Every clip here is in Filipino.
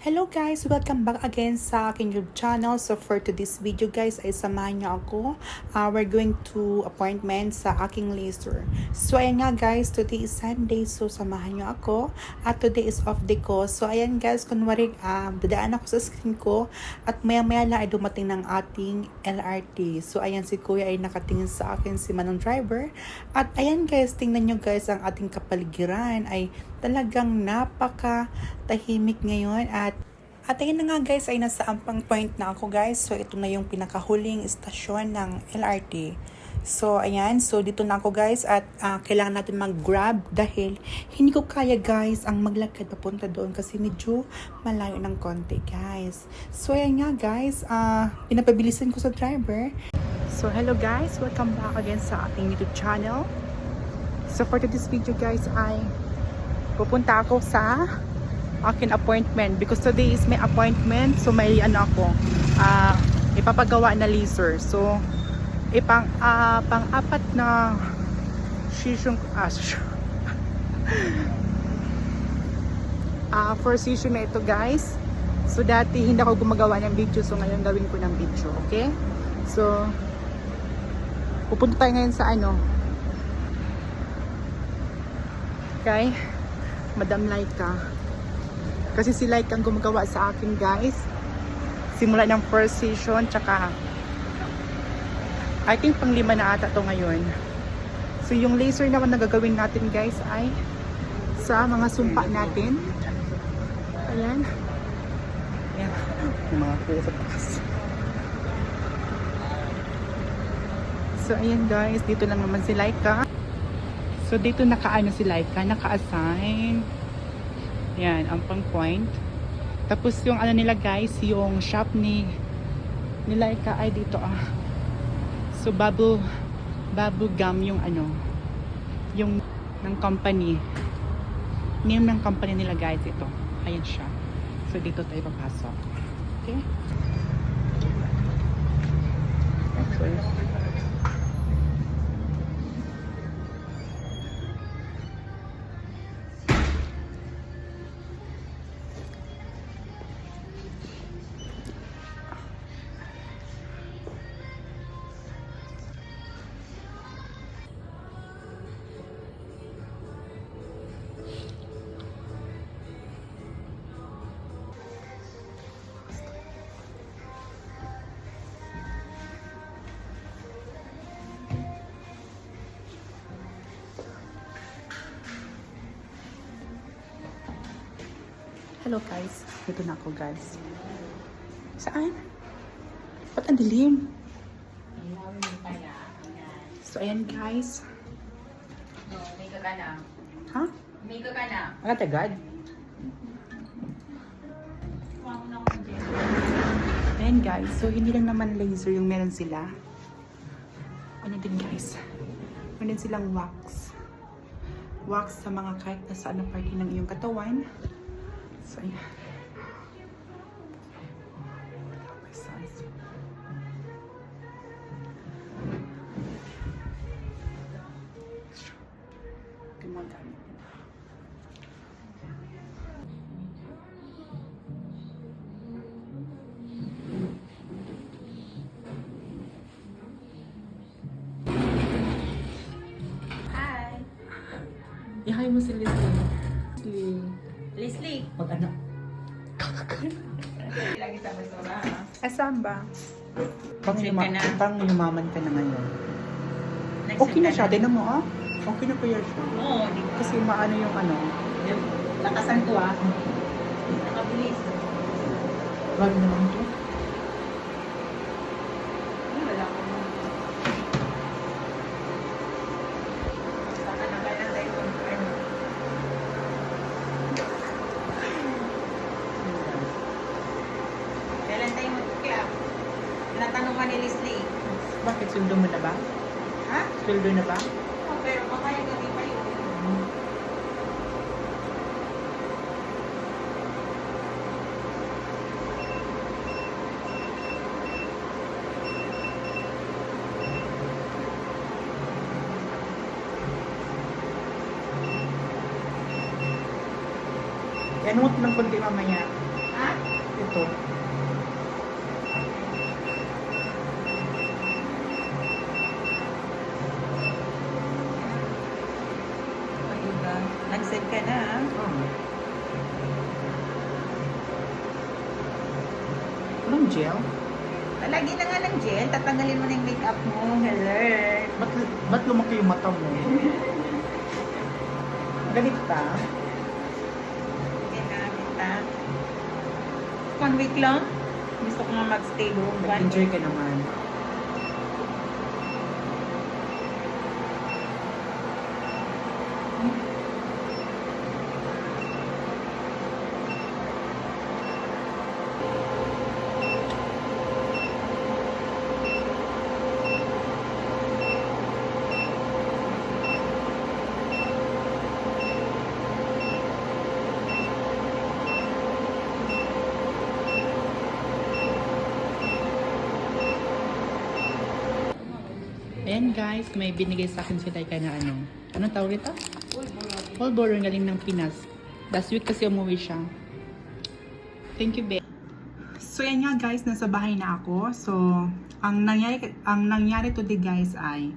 Hello guys! Welcome back again sa aking YouTube channel. So for today's video guys ay samahan niyo ako. We're going to appointment sa aking laser. So ayan nga guys, today is Sunday. So samahan niyo ako. At today is off day ko. So ayan guys, kunwari dadaan ako sa screen ko. At maya maya lang ay dumating ng ating LRT. So ayan si kuya ay nakatingin sa akin, si Manong driver. At ayan guys, tingnan niyo guys ang ating kapaligiran ay talagang napaka tahimik ngayon at ayun na nga guys ay nasa ampang point na ako guys. So ito na yung pinakahuling istasyon ng LRT. So ayan, so dito na ako guys at kailangan natin mag-grab dahil hindi ko kaya guys ang maglakad papunta doon kasi medyo malayo ng konti guys. So ayan nga guys, pinapabilisan ko sa driver. So hello guys, welcome back again sa ating YouTube channel. So for today's video guys ay pupunta ako sa akin appointment because today is my appointment. So may ipapagawa na laser. So pang-apat na first session na ito guys. So dati hindi ako gumagawa ng video, so ngayon gawin ko ng video, okay? So pupunta tayo ngayon sa kay Madam Laika. Kasi si Laika ang gumagawa sa akin guys. Simula ng first session, tsaka I think pang 5 na ata to ngayon. So yung laser naman na gagawin natin guys ay sa mga sumpa natin. Ayan. Ayan. Yung mga kuya sa taas. So ayan guys, dito lang naman si Laika. So dito nakaano si Laika, naka-assign. Yan, ang pang point. Tapos yung nila guys, yung shop ni Laika ay dito So bubble gum yung yung ng company. Name ng company nila guys ito. Ayan siya. So dito tayo papasok. Okay? Okay. Hello guys, dito na ako guys. Saan? Ba't ang dilim? So ayan guys. May ka na. Ha? May ka na. Agad-agad? Ayan guys, so hindi lang naman laser yung meron sila. Ano din guys? Meron silang wax. Wax sa mga kahit na saan na parte ng iyong katawan. So, ayan. My size. Gumagamit nila. Hi. Ihay mo si Leslie. Leslie. Pag Lagi sa basura. Asan ba? Nag-send ka na. Pang yumaman ka na ngayon. Nag-send Okay na ka siya, din mo Okay na kuya siya. Oo, di ba? Kasi maano yung Lakasan ko Nakabilis. Grabe naman to. Wala ko. Saka na kaya tayo kung Kailan tayo mag-kaya? Natanong ka ni Leslie. Bakit? Sweldo mo na ba? Ha? Sweldo na ba? Oh, pero baka yung gabi pa yun. Ano mo ng konti mamaya? Ha? Ito. O, diba? Nag-save ka na, ha? Anong gel? Lagi na nga ng gel. Tatanggalin mo na yung makeup mo. Hello. Ba't lumaki yung mata mo? Galit ka? Ginamit ha. 1 week lang. Gusto ko nga mag-stay doon. Nag-enjoy ka naman. Ayan guys, may binigay sa akin si Laika na ano. Anong tawag ito? Pulboro, galing ng Pinas. Last week kasi umuwi siya. Thank you, babe. So yan nga guys, nasa bahay na ako. So, ang nangyari today guys ay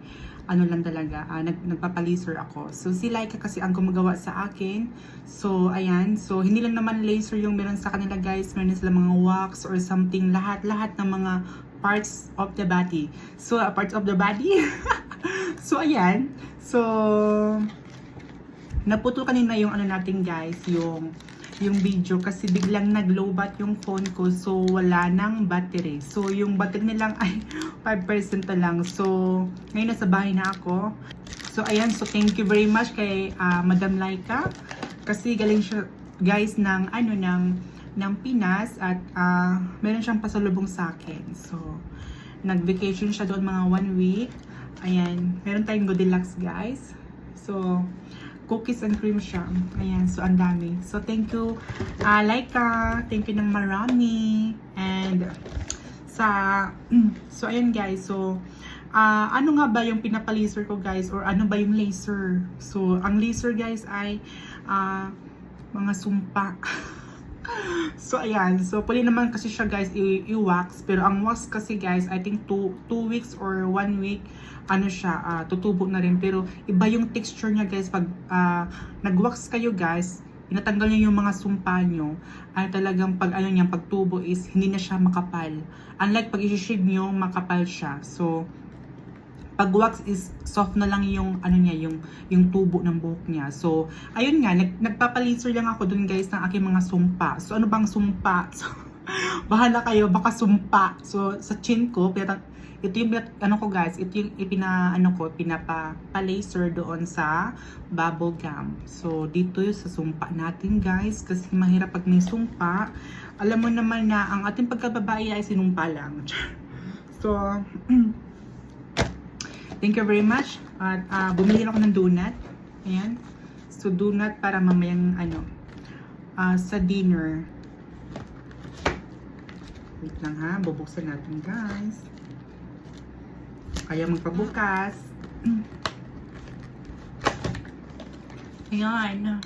ano lang talaga, nagpapalaser ako. So si Laika kasi ang gumagawa sa akin. So ayan, so hindi lang naman laser yung meron sa kanila guys. Meron sila mga wax or something, lahat ng mga parts of the body. So parts of the body. So ayan, so naputol kanina yung ano natin guys, yung video kasi biglang nag-lowbat yung phone ko, so wala nang battery. So yung battery nilang ay 5% na lang. So ngayon nasa bahay na ako. So ayan, so thank you very much kay Madam Laika kasi galing siya guys ng ano ng Pinas at meron siyang pasalubong sa akin. So nag-vacation siya doon mga 1 week. Ayan, meron tayong Goldilocks guys. So cookies and cream siya. Ayan, so ang dami. So thank you Laika, thank you ng marami. And so ayan guys, so ano nga ba yung pinapalaser ko guys, or ano ba yung laser? So ang laser guys ay mga sumpa. So ayan, so pwede naman kasi siya guys i-wax, pero ang wax kasi guys I think 2 weeks or 1 week ano siya, tutubo na rin, pero iba yung texture niya guys pag nag-wax kayo guys, inatanggal niyo yung mga sumpa nyo, ay talagang pag ano niya, pagtubo is hindi na siya makapal, unlike pag i-shave nyo makapal siya. So pag wax is soft na lang yung ano niya, yung tubo ng buhok niya. So ayun nga, nagpapalaser lang ako dun guys ng aking mga sumpa. So ano bang sumpa? So bahala kayo, baka sumpa. So sa chin ko, ito yung ano ko guys, ito yung pinapa-laser doon sa bubble gum. So dito yung sa sumpa natin guys, kasi mahirap pag may sumpa. Alam mo naman na ang ating pagkababae ay sinumpa lang. So thank you very much. At bumili ako ng donut. Ayan. So donut para mamayang sa dinner. Wait lang ha, bubuksan natin guys. Kaya magpabukas. Ayan.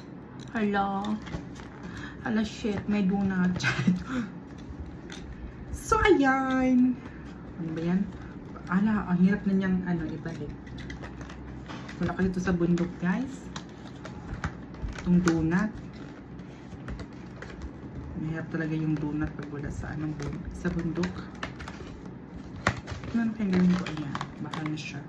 Hello. Hala shit, may donut. So ayan. Ano ba yan? Ala, ang hirap na niyang ibalik. Wala ka dito sa bundok guys. Itong donut. Mahirap talaga yung donut pag wala sa sa bundok. Ano kayang gawin ko? Ayan, baka na siya.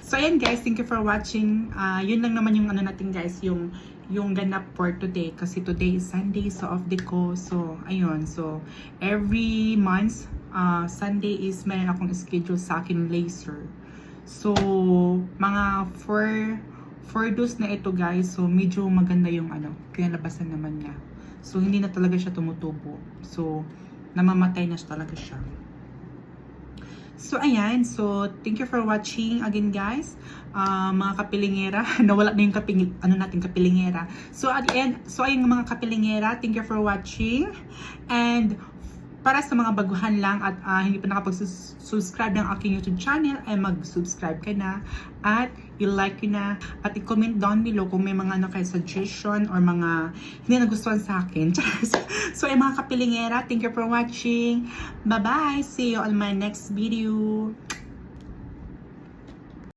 So ayan guys, thank you for watching. Yun lang naman yung natin guys, yung ganap for today. Kasi today is Sunday, so off day ko. So ayun, so every month Sunday is meron akong schedule sa akin laser. So mga 4 dose na ito guys. So medyo maganda yung kinalabasan naman niya. So hindi na talaga siya tumutubo. So namamatay na talaga siya. So ayan, so thank you for watching again guys. Mga kapilingera, nawala na yung kapilingera. So at the end, so ayun mga kapilingera, thank you for watching. And para sa mga baguhan lang at hindi pa nakapag-subscribe ng aking YouTube channel, ay mag-subscribe ka na at i-like yun na at i-comment down below kung may mga kayo suggestion or mga hindi nagustuhan sa akin. So ay mga kapilingera, thank you for watching. Bye bye, see you on my next video.